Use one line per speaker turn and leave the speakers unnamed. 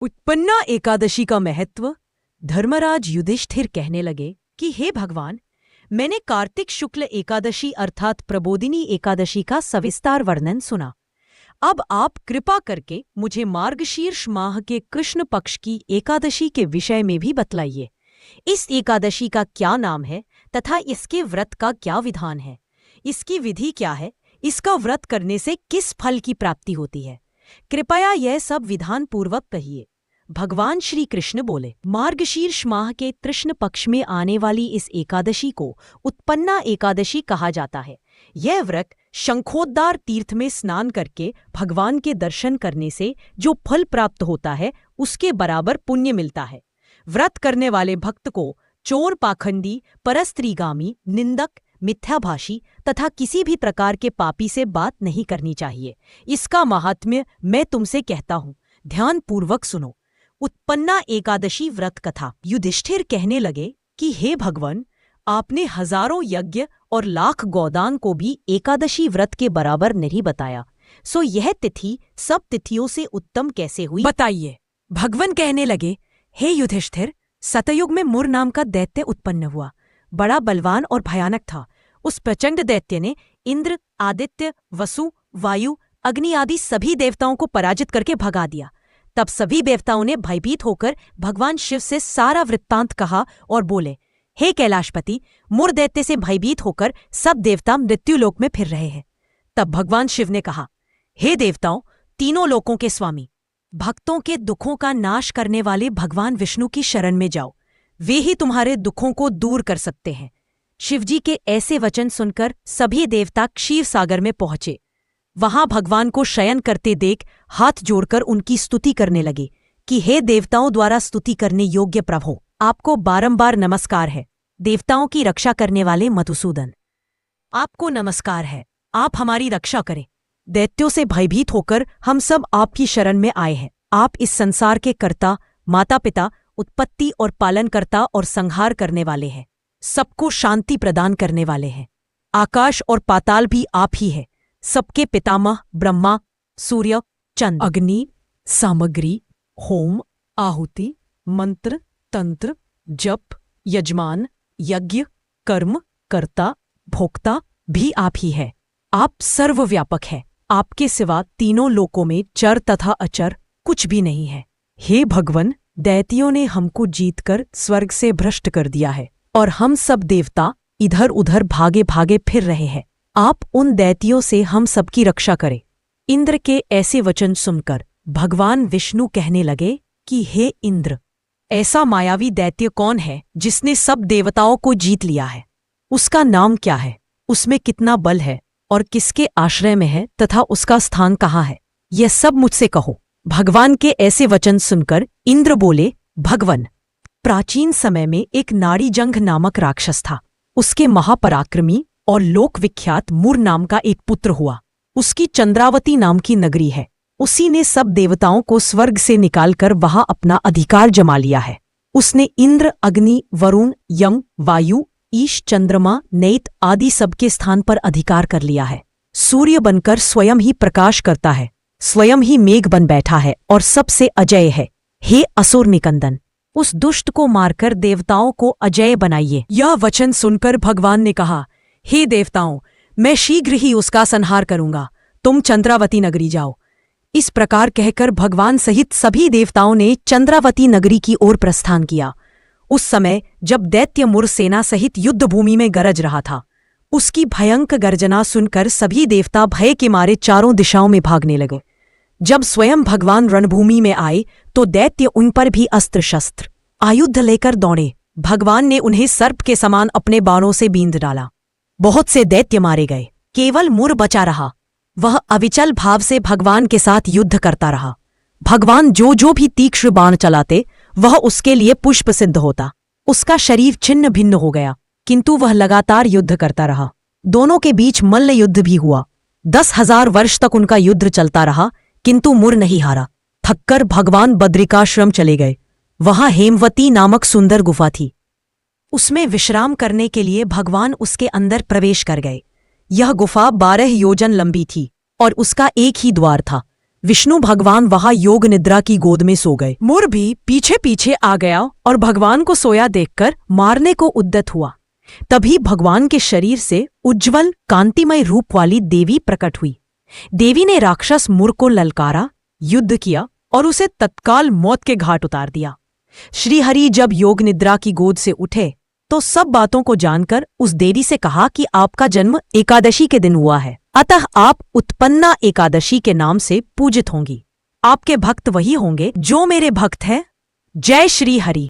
उत्पन्ना एकादशी का महत्व। धर्मराज युधिष्ठिर कहने लगे कि हे भगवान, मैंने कार्तिक शुक्ल एकादशी अर्थात प्रबोधिनी एकादशी का सविस्तार वर्णन सुना। अब आप कृपा करके मुझे मार्गशीर्ष माह के कृष्ण पक्ष की एकादशी के विषय में भी बतलाइए। इस एकादशी का क्या नाम है तथा इसके व्रत का क्या विधान है? इसकी विधि क्या है? इसका व्रत करने से किस फल की प्राप्ति होती है? कृपया यह सब विधान पूर्वक कहिए। भगवान श्री कृष्ण बोले, मार्गशीर्ष माह के कृष्ण पक्ष में आने वाली इस एकादशी को उत्पन्ना एकादशी कहा जाता है। यह व्रत शंखोद्धार तीर्थ में स्नान करके भगवान के दर्शन करने से जो फल प्राप्त होता है उसके बराबर पुण्य मिलता है। व्रत करने वाले भक्त को चोर, पाखंडी, परस्त्रीगामी, निंदक, मिथ्याभाषी तथा किसी भी प्रकार के पापी से बात नहीं करनी चाहिए। इसका महात्म्य मैं तुमसे कहता हूँ, ध्यान पूर्वक सुनो। उत्पन्ना एकादशी व्रत कथा। युधिष्ठिर कहने लगे कि हे भगवान, आपने हजारों यज्ञ और लाख गोदान को भी एकादशी व्रत के बराबर नहीं बताया, सो यह तिथि सब तिथियों से उत्तम कैसे हुई, बताइए। भगवान कहने लगे, हे युधिष्ठिर, सतयुग में मुर नाम का दैत्य उत्पन्न हुआ। बड़ा बलवान और भयानक था। उस प्रचंड दैत्य ने इंद्र, आदित्य, वसु, वायु, अग्नि आदि सभी देवताओं को पराजित करके भगा दिया। तब सभी देवताओं ने भयभीत होकर भगवान शिव से सारा वृत्तांत कहा और बोले, हे कैलाशपति, मुर दैत्य से भयभीत होकर सब देवता मृत्युलोक में फिर रहे हैं। तब भगवान शिव ने कहा, हे देवताओं, तीनों लोकों के स्वामी, भक्तों के दुखों का नाश करने वाले भगवान विष्णु की शरण में जाओ, वे ही तुम्हारे दुखों को दूर कर सकते हैं। शिवजी के ऐसे वचन सुनकर सभी देवता क्षीर सागर में पहुंचे। वहां भगवान को शयन करते देख हाथ जोड़कर उनकी स्तुति करने लगे कि हे देवताओं द्वारा स्तुति करने योग्य प्रभो, आपको बारंबार नमस्कार है। देवताओं की रक्षा करने वाले मधुसूदन, आपको नमस्कार है, आप हमारी रक्षा करें। दैत्यों से भयभीत होकर हम सब आपकी शरण में आए हैं। आप इस संसार के कर्ता, माता पिता, उत्पत्ति और पालनकर्ता और संहार करने वाले हैं। सबको शांति प्रदान करने वाले हैं। आकाश और पाताल भी आप ही है। सबके पितामह ब्रह्मा, सूर्य, चंद्र, अग्नि, सामग्री, होम, आहुति, मंत्र, तंत्र, जप, यजमान, यज्ञ, कर्म, कर्ता, भोक्ता भी आप ही है। आप सर्वव्यापक है। आपके सिवा तीनों लोकों में चर तथा अचर कुछ भी नहीं है। हे भगवन, दैत्यों ने हमको जीतकर स्वर्ग से भ्रष्ट कर दिया है और हम सब देवता इधर उधर भागे भागे फिर रहे हैं। आप उन दैत्यों से हम सबकी रक्षा करें। इंद्र के ऐसे वचन सुनकर भगवान विष्णु कहने लगे कि हे इंद्र, ऐसा मायावी दैत्य कौन है जिसने सब देवताओं को जीत लिया है? उसका नाम क्या है? उसमें कितना बल है और किसके आश्रय में है तथा उसका स्थान कहाँ है? यह सब मुझसे कहो। भगवान के ऐसे वचन सुनकर इंद्र बोले, भगवन, प्राचीन समय में एक नाड़ीजंघ नामक राक्षस था। उसके महापराक्रमी और लोकविख्यात मुर नाम का एक पुत्र हुआ। उसकी चंद्रावती नाम की नगरी है। उसी ने सब देवताओं को स्वर्ग से निकालकर वहां अपना अधिकार जमा लिया है। उसने इंद्र, अग्नि, वरुण, यम, वायु, ईश, चंद्रमा, नैत आदि सबके स्थान पर अधिकार कर लिया है। सूर्य बनकर स्वयं ही प्रकाश करता है, स्वयं ही मेघ बन बैठा है और सबसे अजय है। हे असुर निकंदन, उस दुष्ट को मारकर देवताओं को अजय बनाइए। यह वचन सुनकर भगवान ने कहा, हे देवताओं, मैं शीघ्र ही उसका संहार करूंगा। तुम चंद्रावती नगरी जाओ। इस प्रकार कहकर भगवान सहित सभी देवताओं ने चंद्रावती नगरी की ओर प्रस्थान किया। उस समय जब दैत्य मुर सेना सहित युद्ध भूमि में गरज रहा था, उसकी भयंकर गर्जना सुनकर सभी देवता भय के मारे चारों दिशाओं में भागने लगे। जब स्वयं भगवान रणभूमि में आए तो दैत्य उन पर भी अस्त्र शस्त्र आयुध लेकर दौड़े। भगवान ने उन्हें सर्प के समान अपने बाणों से बींध डाला। बहुत से दैत्य मारे गए, केवल मुर बचा रहा। वह अविचल भाव से भगवान के साथ युद्ध करता रहा। भगवान जो जो भी तीक्ष्ण बाण चलाते वह उसके लिए पुष्प सिद्ध होता। उसका शरीर छिन्न भिन्न हो गया, किंतु वह लगातार युद्ध करता रहा। दोनों के बीच मल्ल युद्ध भी हुआ। 10,000 वर्ष तक उनका युद्ध चलता रहा, किंतु मुर नहीं हारा। थककर भगवान बद्रिकाश्रम चले गए। वहां हेमवती नामक सुंदर गुफा थी। उसमें विश्राम करने के लिए भगवान उसके अंदर प्रवेश कर गए। यह गुफा 12 योजन लंबी थी और उसका एक ही द्वार था। विष्णु भगवान वहां योग निद्रा की गोद में सो गए। मोर भी पीछे पीछे आ गया और भगवान को सोया देखकर मारने को उद्यत हुआ। तभी भगवान के शरीर से उज्ज्वल कांतिमय रूप वाली देवी प्रकट हुई। देवी ने राक्षस मुर को ललकारा, युद्ध किया और उसे तत्काल मौत के घाट उतार दिया। श्रीहरि जब योग निद्रा की गोद से उठे तो सब बातों को जानकर उस देवी से कहा कि आपका जन्म एकादशी के दिन हुआ है, अतः आप उत्पन्ना एकादशी के नाम से पूजित होंगी। आपके भक्त वही होंगे जो मेरे भक्त हैं। जय श्री हरि।